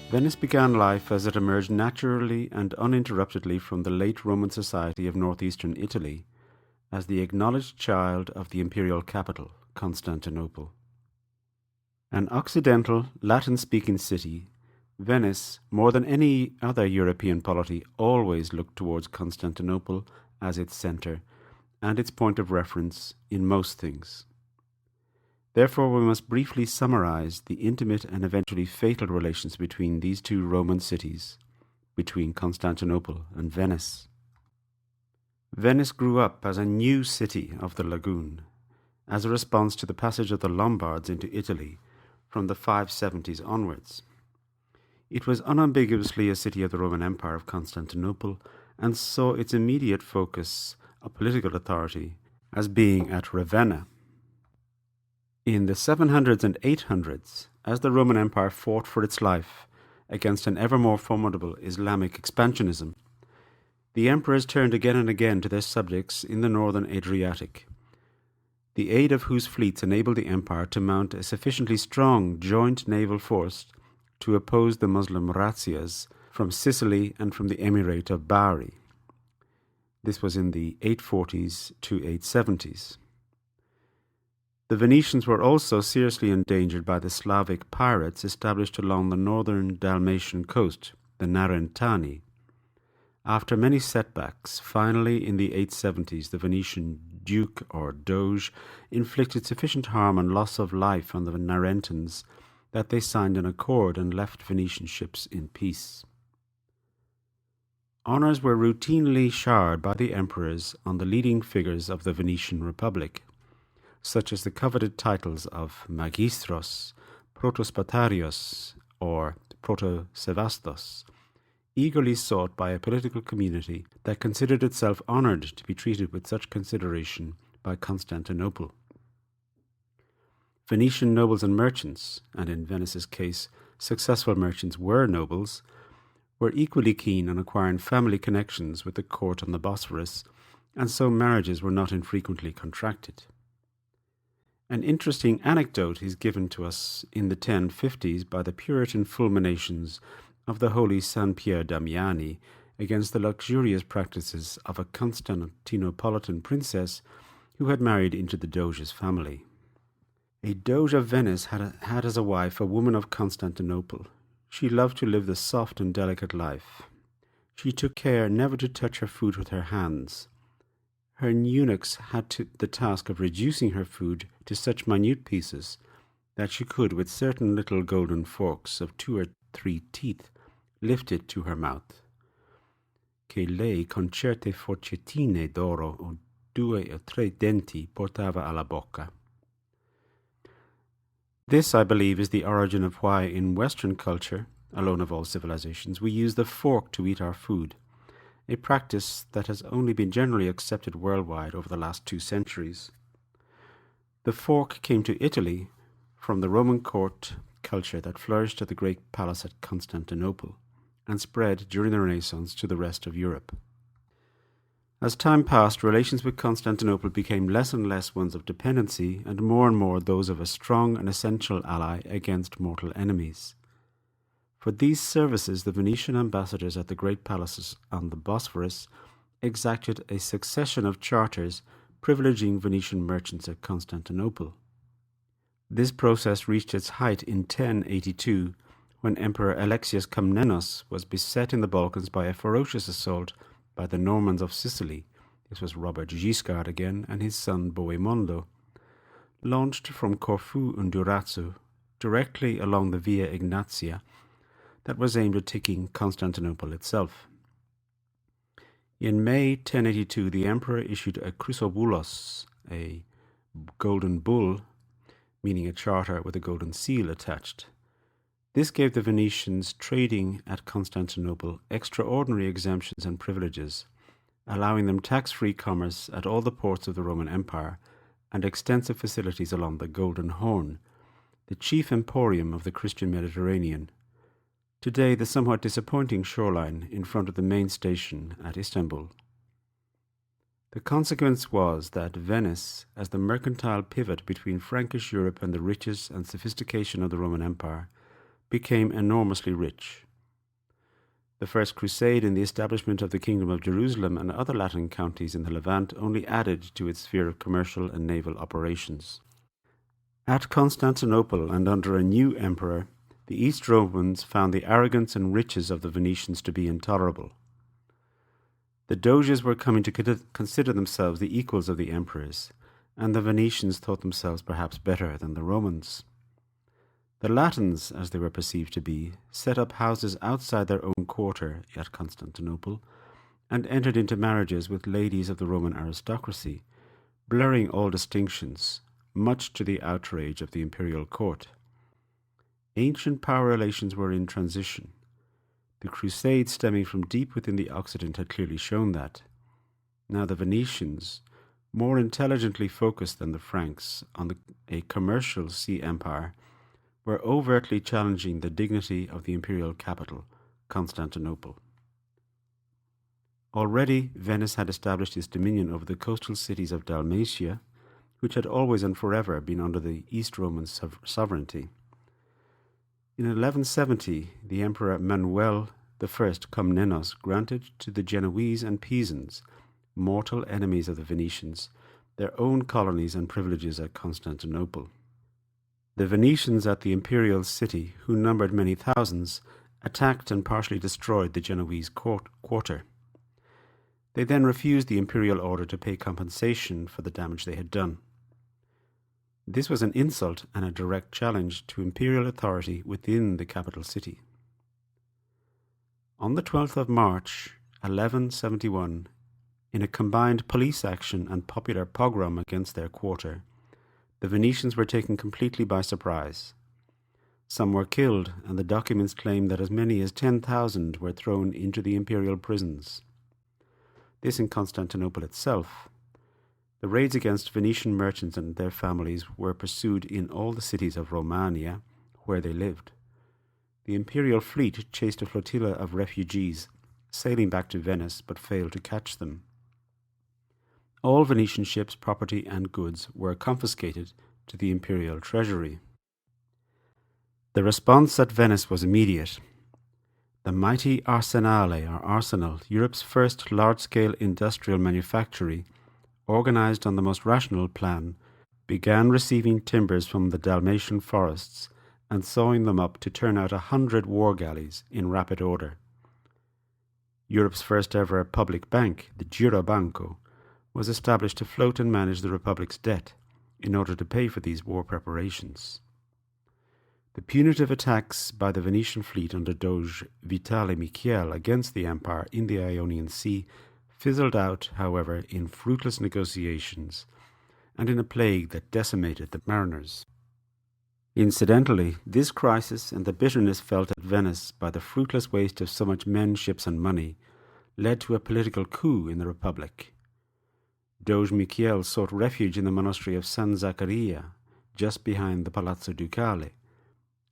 Speaker 1: Venice began life as it emerged naturally and uninterruptedly from the late Roman society of northeastern Italy as the acknowledged child of the imperial capital, Constantinople. An occidental, Latin-speaking city, Venice, more than any other European polity, always looked towards Constantinople as its centre and its point of reference in most things. Therefore, we must briefly summarize the intimate and eventually fatal relations between these two Roman cities, between Constantinople and Venice. Venice grew up as a new city of the lagoon, as a response to the passage of the Lombards into Italy from the 570s onwards. It was unambiguously a city of the Roman Empire of Constantinople and saw its immediate focus of political authority as being at Ravenna. In the 700s and 800s, as the Roman Empire fought for its life against an ever more formidable Islamic expansionism, the emperors turned again and again to their subjects in the northern Adriatic, the aid of whose fleets enabled the empire to mount a sufficiently strong joint naval force to oppose the Muslim razzias from Sicily and from the Emirate of Bari. This was in the 840s to 870s. The Venetians were also seriously endangered by the Slavic pirates established along the northern Dalmatian coast, the Narentani. After many setbacks, finally in the 870s the Venetian duke or doge inflicted sufficient harm and loss of life on the Narentans that they signed an accord and left Venetian ships in peace. Honours were routinely showered by the emperors on the leading figures of the Venetian Republic, such as the coveted titles of Magistros, Protospatarios, or Protosevastos, eagerly sought by a political community that considered itself honoured to be treated with such consideration by Constantinople. Venetian nobles and merchants, and in Venice's case, successful merchants were nobles, were equally keen on acquiring family connections with the court on the Bosphorus, and so marriages were not infrequently contracted. An interesting anecdote is given to us in the 1050s by the Puritan fulminations of the holy San Pier Damiani against the luxurious practices of a Constantinopolitan princess who had married into the Doge's family. A Doge of Venice had as a wife a woman of Constantinople. She loved to live the soft and delicate life. She took care never to touch her food with her hands. Her eunuchs had the task of reducing her food to such minute pieces that she could, with certain little golden forks of 2 or 3 teeth, lift it to her mouth. Che lei con certe forcettine d'oro o 2 o 3 denti portava alla bocca. This, I believe, is the origin of why in Western culture, alone of all civilizations, we use the fork to eat our food, a practice that has only been generally accepted worldwide over the last 2 centuries. The fork came to Italy from the Roman court culture that flourished at the great palace at Constantinople and spread during the Renaissance to the rest of Europe. As time passed, relations with Constantinople became less and less ones of dependency and more those of a strong and essential ally against mortal enemies. For these services, the Venetian ambassadors at the great palaces on the Bosphorus exacted a succession of charters privileging Venetian merchants at Constantinople. This process reached its height in 1082, when Emperor Alexius Komnenos was beset in the Balkans by a ferocious assault by the Normans of Sicily. This was Robert Guiscard again and his son Bohemondo, launched from Corfu and Durazzo directly along the Via Ignatia that was aimed at taking Constantinople itself. In May 1082, the emperor issued a chrysoboulos, a golden bull, meaning a charter with a golden seal attached. This gave the Venetians trading at Constantinople extraordinary exemptions and privileges, allowing them tax-free commerce at all the ports of the Roman Empire and extensive facilities along the Golden Horn, the chief emporium of the Christian Mediterranean, today the somewhat disappointing shoreline in front of the main station at Istanbul. The consequence was that Venice, as the mercantile pivot between Frankish Europe and the riches and sophistication of the Roman Empire, became enormously rich. The First Crusade and the establishment of the Kingdom of Jerusalem and other Latin counties in the Levant only added to its sphere of commercial and naval operations. At Constantinople and under a new emperor, the East Romans found the arrogance and riches of the Venetians to be intolerable. The Doges were coming to consider themselves the equals of the emperors, and the Venetians thought themselves perhaps better than the Romans. The Latins, as they were perceived to be, set up houses outside their own quarter at Constantinople and entered into marriages with ladies of the Roman aristocracy, blurring all distinctions, much to the outrage of the imperial court. Ancient power relations were in transition. The Crusades stemming from deep within the Occident had clearly shown that. Now the Venetians, more intelligently focused than the Franks on a commercial sea empire, were overtly challenging the dignity of the imperial capital, Constantinople. Already Venice had established its dominion over the coastal cities of Dalmatia, which had always and forever been under the East Roman sovereignty. In 1170, the Emperor Manuel I Komnenos granted to the Genoese and Pisans, mortal enemies of the Venetians, their own colonies and privileges at Constantinople. The Venetians at the imperial city, who numbered many thousands, attacked and partially destroyed the Genoese quarter. They then refused the imperial order to pay compensation for the damage they had done. This was an insult and a direct challenge to imperial authority within the capital city. On the 12th of March, 1171, in a combined police action and popular pogrom against their quarter, the Venetians were taken completely by surprise. Some were killed, and the documents claim that as many as 10,000 were thrown into the imperial prisons. This in Constantinople itself. The raids against Venetian merchants and their families were pursued in all the cities of Romagna, where they lived. The imperial fleet chased a flotilla of refugees sailing back to Venice, but failed to catch them. All Venetian ships, property, and goods were confiscated to the imperial treasury. The response at Venice was immediate. The mighty Arsenale, or Arsenal, Europe's first large-scale industrial manufactory, organized on the most rational plan, began receiving timbers from the Dalmatian forests and sawing them up to turn out 100 war galleys in rapid order. Europe's first ever public bank, the Girobanco, was established to float and manage the Republic's debt in order to pay for these war preparations. The punitive attacks by the Venetian fleet under Doge Vitale Michiel against the empire in the Ionian Sea fizzled out, however, in fruitless negotiations and in a plague that decimated the mariners. Incidentally, this crisis and the bitterness felt at Venice by the fruitless waste of so much men, ships, and money led to a political coup in the Republic. Doge Michiel sought refuge in the monastery of San Zaccaria, just behind the Palazzo Ducale.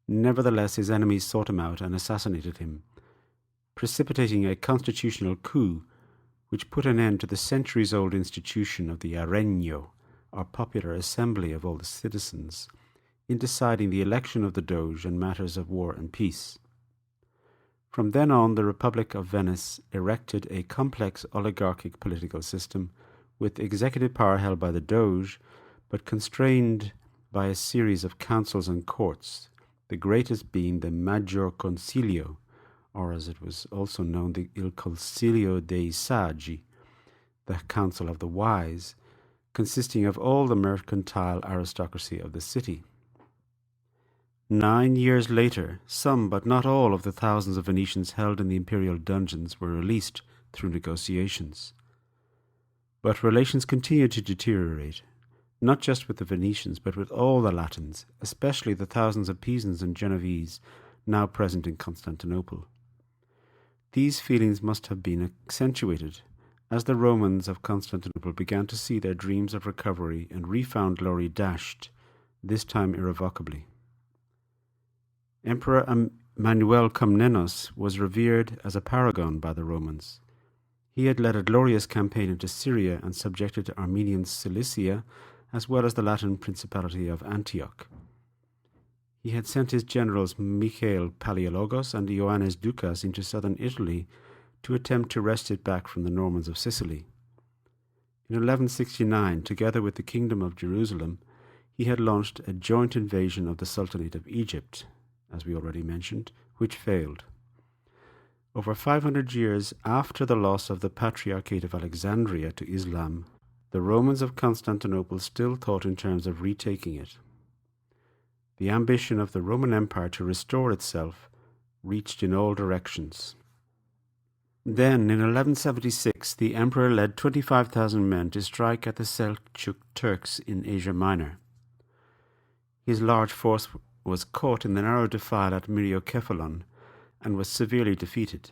Speaker 1: Nevertheless, his enemies sought him out and assassinated him, precipitating a constitutional coup which put an end to the centuries-old institution of the Arenio, or popular assembly of all the citizens, in deciding the election of the Doge and matters of war and peace. From then on, the Republic of Venice erected a complex oligarchic political system with executive power held by the Doge, but constrained by a series of councils and courts, the greatest being the Maggior Consiglio, or as it was also known, the Il Consiglio dei Saggi, the Council of the Wise, consisting of all the mercantile aristocracy of the city. 9 years later, some but not all of the thousands of Venetians held in the imperial dungeons were released through negotiations. But relations continued to deteriorate, not just with the Venetians, but with all the Latins, especially the thousands of Pisans and Genovese now present in Constantinople. These feelings must have been accentuated as the Romans of Constantinople began to see their dreams of recovery and refound glory dashed, this time irrevocably. Emperor Manuel Comnenos was revered as a paragon by the Romans. He had led a glorious campaign into Syria and subjected Armenian Cilicia, as well as the Latin Principality of Antioch. He had sent his generals Michael Palaiologos and Ioannes Doukas into southern Italy to attempt to wrest it back from the Normans of Sicily. In 1169, together with the Kingdom of Jerusalem, he had launched a joint invasion of the Sultanate of Egypt, as we already mentioned, which failed. Over 500 years after the loss of the Patriarchate of Alexandria to Islam, the Romans of Constantinople still thought in terms of retaking it. The ambition of the Roman Empire to restore itself reached in all directions. Then, in 1176, the emperor led 25,000 men to strike at the Seljuk Turks in Asia Minor. His large force was caught in the narrow defile at Myriokephalon and was severely defeated.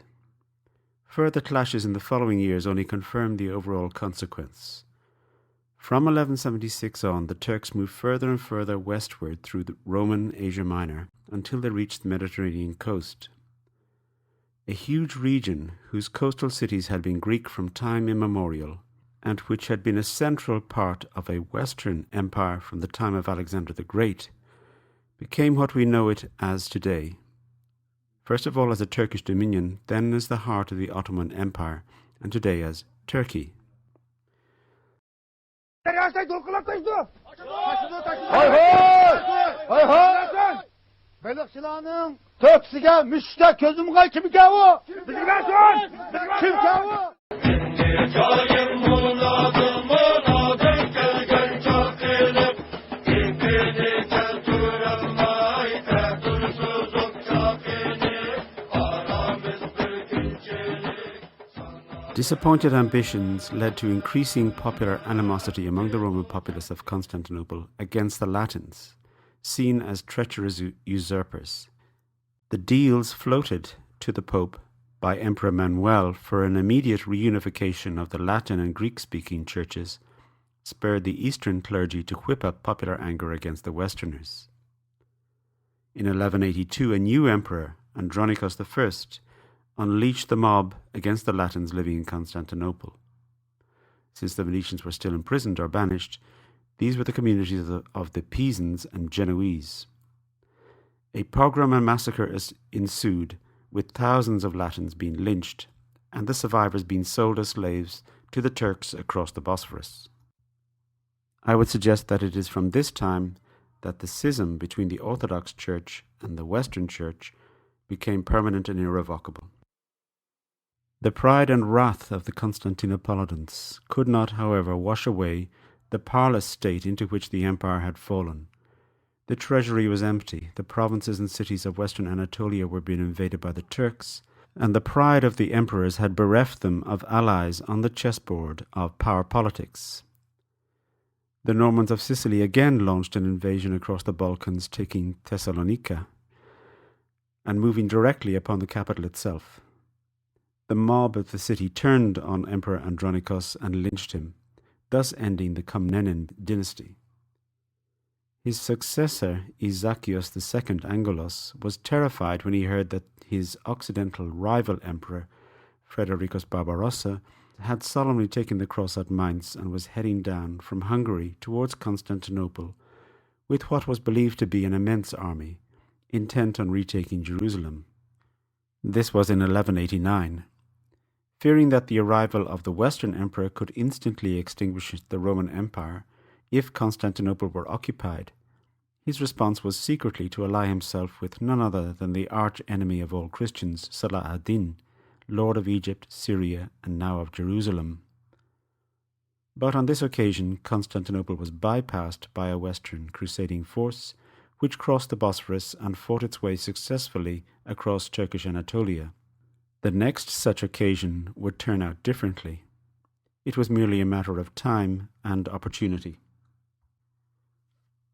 Speaker 1: Further clashes in the following years only confirmed the overall consequence. From 1176 on, the Turks moved further and further westward through the Roman Asia Minor until they reached the Mediterranean coast. A huge region whose coastal cities had been Greek from time immemorial, and which had been a central part of a Western empire from the time of Alexander the Great, became what we know it as today. First of all as a Turkish dominion, then as the heart of the Ottoman Empire, and today as Turkey.
Speaker 6: Balıkçılarının töksüge müştek közüm kay kimi gavu? Bizi gelsin! Kim gavu?
Speaker 1: Disappointed ambitions led to increasing popular animosity among the Roman populace of Constantinople against the Latins, seen as treacherous usurpers. The deals floated to the Pope by Emperor Manuel for an immediate reunification of the Latin and Greek-speaking churches spurred the Eastern clergy to whip up popular anger against the Westerners. In 1182, a new emperor, Andronicus I, unleashed the mob against the Latins living in Constantinople. Since the Venetians were still imprisoned or banished, these were the communities of the Pisans and Genoese. A pogrom and massacre ensued, with thousands of Latins being lynched and the survivors being sold as slaves to the Turks across the Bosphorus. I would suggest that it is from this time that the schism between the Orthodox Church and the Western Church became permanent and irrevocable. The pride and wrath of the Constantinopolitans could not, however, wash away the powerless state into which the empire had fallen. The treasury was empty, the provinces and cities of western Anatolia were being invaded by the Turks, and the pride of the emperors had bereft them of allies on the chessboard of power politics. The Normans of Sicily again launched an invasion across the Balkans, taking Thessalonica and moving directly upon the capital itself. The mob of the city turned on Emperor Andronicus and lynched him, thus ending the Comnenian dynasty. His successor, Isachios II Angelos, was terrified when he heard that his occidental rival emperor, Fredericus Barbarossa, had solemnly taken the cross at Mainz and was heading down from Hungary towards Constantinople with what was believed to be an immense army, intent on retaking Jerusalem. This was in 1189. Fearing that the arrival of the Western Emperor could instantly extinguish the Roman Empire if Constantinople were occupied, his response was secretly to ally himself with none other than the arch-enemy of all Christians, Salah ad-Din, Lord of Egypt, Syria, and now of Jerusalem. But on this occasion, Constantinople was bypassed by a Western crusading force, which crossed the Bosphorus and fought its way successfully across Turkish Anatolia. The next such occasion would turn out differently. It was merely a matter of time and opportunity.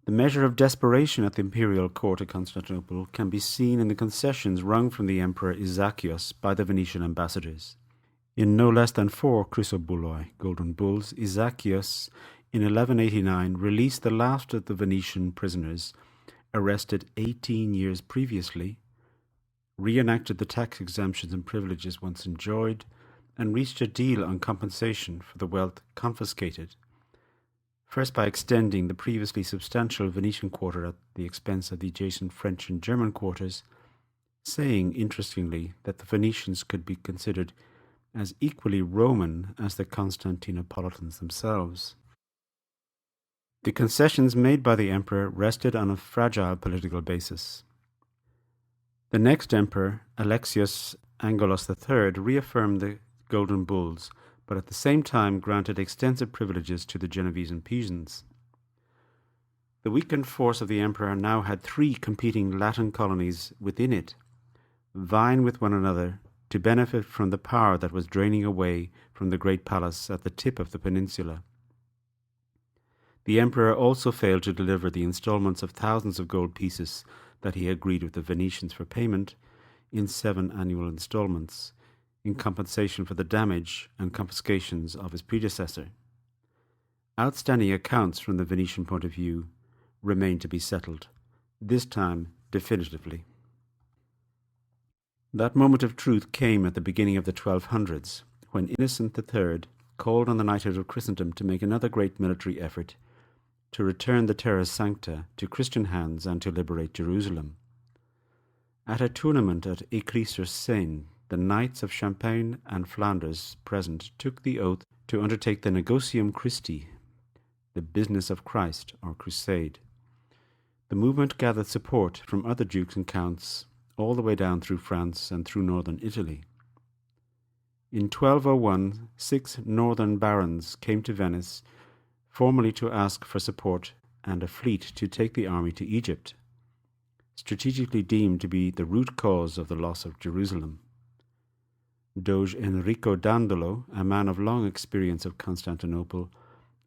Speaker 1: The measure of desperation at the imperial court of Constantinople can be seen in the concessions wrung from the emperor Isachios by the Venetian ambassadors. In no less than 4 chrysobulloi, golden bulls, Isachios in 1189 released the last of the Venetian prisoners arrested 18 years previously, reenacted the tax exemptions and privileges once enjoyed, and reached a deal on compensation for the wealth confiscated, first by extending the previously substantial Venetian quarter at the expense of the adjacent French and German quarters, saying, interestingly, that the Venetians could be considered as equally Roman as the Constantinopolitans themselves. The concessions made by the emperor rested on a fragile political basis. The next emperor, Alexios Angelos III, reaffirmed the Golden Bulls, but at the same time granted extensive privileges to the Genoese and Pisans. The weakened force of the emperor now had 3 competing Latin colonies within it, vying with one another to benefit from the power that was draining away from the great palace at the tip of the peninsula. The emperor also failed to deliver the installments of thousands of gold pieces that he agreed with the Venetians for payment in 7 annual installments, in compensation for the damage and confiscations of his predecessor. Outstanding accounts from the Venetian point of view remained to be settled, this time definitively. That moment of truth came at the beginning of the 1200s, when Innocent III called on the knighthood of Christendom to make another great military effort to return the Terra Sancta to Christian hands and to liberate Jerusalem. At a tournament at Écrit-sur-Seine, the knights of Champagne and Flanders present took the oath to undertake the Negotium Christi, the business of Christ, or Crusade. The movement gathered support from other dukes and counts all the way down through France and through northern Italy. In 1201, 6 northern barons came to Venice formally to ask for support and a fleet to take the army to Egypt, strategically deemed to be the root cause of the loss of Jerusalem. Doge Enrico Dandolo, a man of long experience of Constantinople,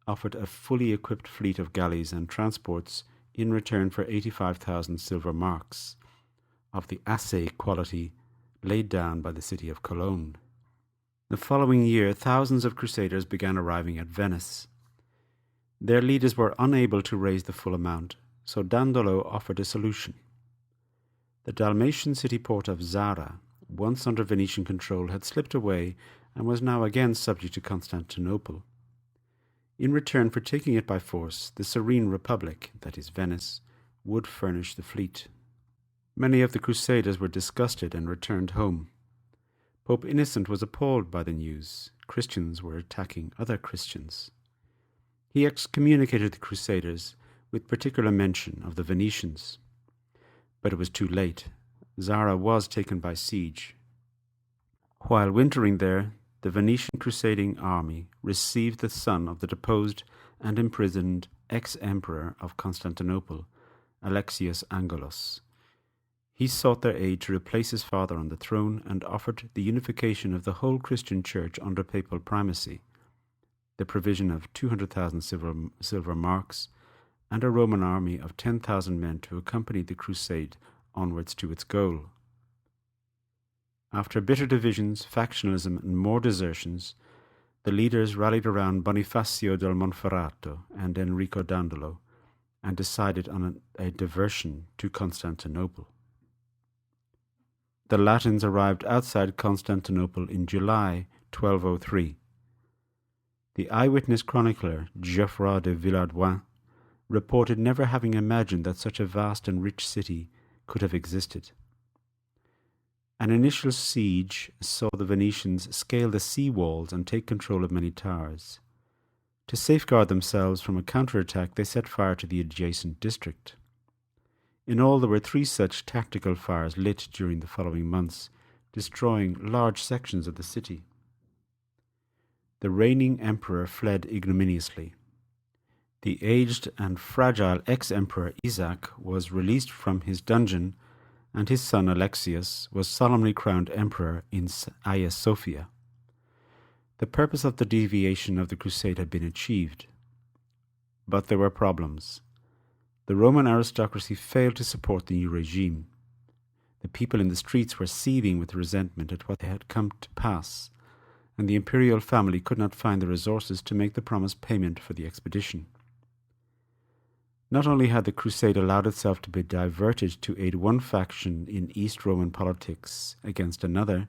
Speaker 1: offered a fully equipped fleet of galleys and transports in return for 85,000 silver marks, of the assay quality laid down by the city of Cologne. The following year, thousands of crusaders began arriving at Venice. Their leaders were unable to raise the full amount, so Dandolo offered a solution. The Dalmatian city port of Zara, once under Venetian control, had slipped away and was now again subject to Constantinople. In return for taking it by force, the Serene Republic, that is Venice, would furnish the fleet. Many of the Crusaders were disgusted and returned home. Pope Innocent was appalled by the news. Christians were attacking other Christians. He excommunicated the Crusaders, with particular mention of the Venetians. But it was too late. Zara was taken by siege. While wintering there, the Venetian crusading army received the son of the deposed and imprisoned ex-emperor of Constantinople, Alexius Angelos. He sought their aid to replace his father on the throne and offered the unification of the whole Christian church under papal primacy, the provision of 200,000 silver marks, and a Roman army of 10,000 men to accompany the crusade onwards to its goal. After bitter divisions, factionalism, and more desertions, the leaders rallied around Bonifacio del Monferrato and Enrico Dandolo and decided on a diversion to Constantinople. The Latins arrived outside Constantinople in July 1203. The eyewitness chronicler Geoffroy de Villardouin reported never having imagined that such a vast and rich city could have existed. An initial siege saw the Venetians scale the sea walls and take control of many towers. To safeguard themselves from a counterattack, they set fire to the adjacent district. In all, there were 3 such tactical fires lit during the following months, destroying large sections of the city. The reigning emperor fled ignominiously. The aged and fragile ex-emperor Isaac was released from his dungeon, and his son Alexius was solemnly crowned emperor in Hagia Sophia. The purpose of the deviation of the crusade had been achieved. But there were problems. The Roman aristocracy failed to support the new regime. The people in the streets were seething with resentment at what had come to pass, and the imperial family could not find the resources to make the promised payment for the expedition. Not only had the crusade allowed itself to be diverted to aid one faction in East Roman politics against another,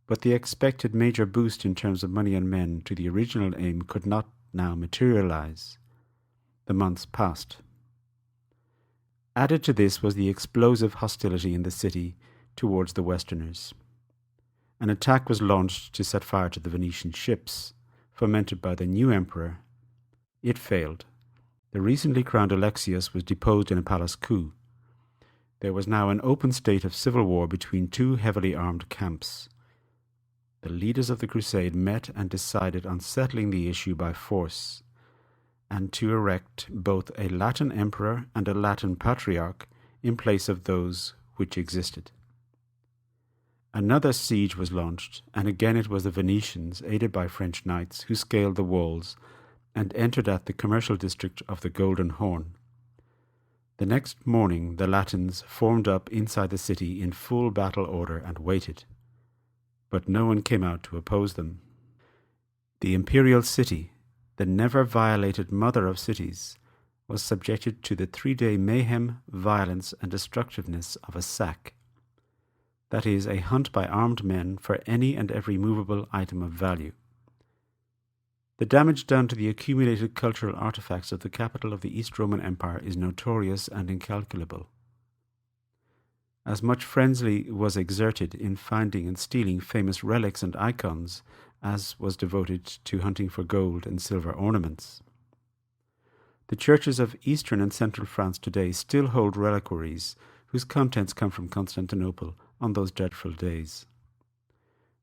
Speaker 1: but the expected major boost in terms of money and men to the original aim could not now materialize. The months passed. Added to this was the explosive hostility in the city towards the Westerners. An attack was launched to set fire to the Venetian ships, fomented by the new emperor. It failed. The recently crowned Alexius was deposed in a palace coup. There was now an open state of civil war between 2 heavily armed camps. The leaders of the crusade met and decided on settling the issue by force, and to erect both a Latin emperor and a Latin patriarch in place of those which existed. Another siege was launched, and again it was the Venetians, aided by French knights, who scaled the walls and entered at the commercial district of the Golden Horn. The next morning the Latins formed up inside the city in full battle order and waited, but no one came out to oppose them. The imperial city, the never-violated mother of cities, was subjected to the 3-day mayhem, violence, and destructiveness of a sack. That is, a hunt by armed men for any and every movable item of value. The damage done to the accumulated cultural artifacts of the capital of the East Roman Empire is notorious and incalculable. As much frenzy was exerted in finding and stealing famous relics and icons as was devoted to hunting for gold and silver ornaments. The churches of eastern and central France today still hold reliquaries whose contents come from Constantinople on those dreadful days.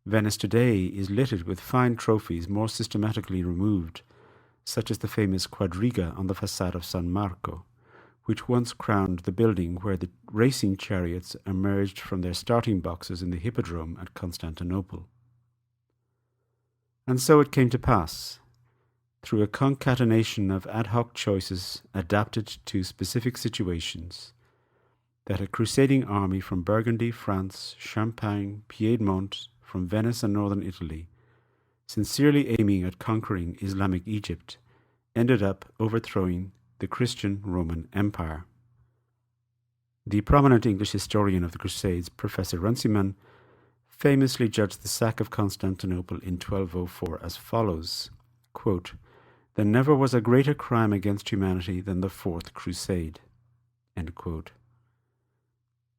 Speaker 1: Venice today is littered with fine trophies more systematically removed, such as the famous quadriga on the facade of San Marco, which once crowned the building where the racing chariots emerged from their starting boxes in the hippodrome at Constantinople. And so it came to pass, through a concatenation of ad hoc choices adapted to specific situations, that a crusading army from Burgundy, France, Champagne, Piedmont, from Venice and northern Italy, sincerely aiming at conquering Islamic Egypt, ended up overthrowing the Christian Roman Empire. The prominent English historian of the Crusades, Professor Runciman, famously judged the sack of Constantinople in 1204 as follows, quote, "There never was a greater crime against humanity than the Fourth Crusade." End quote.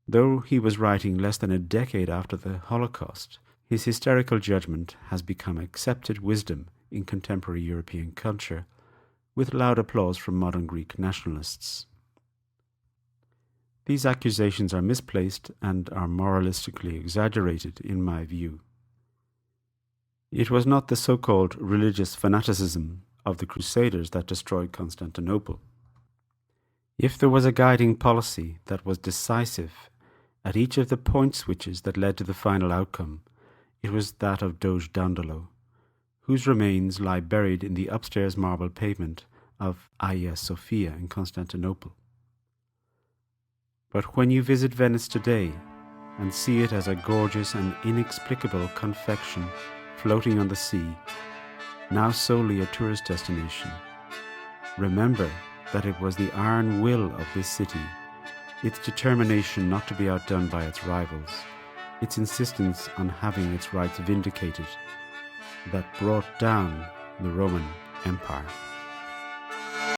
Speaker 1: Though he was writing less than a decade after the Holocaust, his historical judgment has become accepted wisdom in contemporary European culture, with loud applause from modern Greek nationalists. These accusations are misplaced and are moralistically exaggerated, in my view. It was not the so-called religious fanaticism of the Crusaders that destroyed Constantinople. If there was a guiding policy that was decisive at each of the point switches that led to the final outcome, it was that of Doge Dandolo, whose remains lie buried in the upstairs marble pavement of Hagia Sophia in Constantinople. But when you visit Venice today and see it as a gorgeous and inexplicable confection floating on the sea, now solely a tourist destination, remember that it was the iron will of this city, its determination not to be outdone by its rivals, its insistence on having its rights vindicated, that brought down the Roman Empire.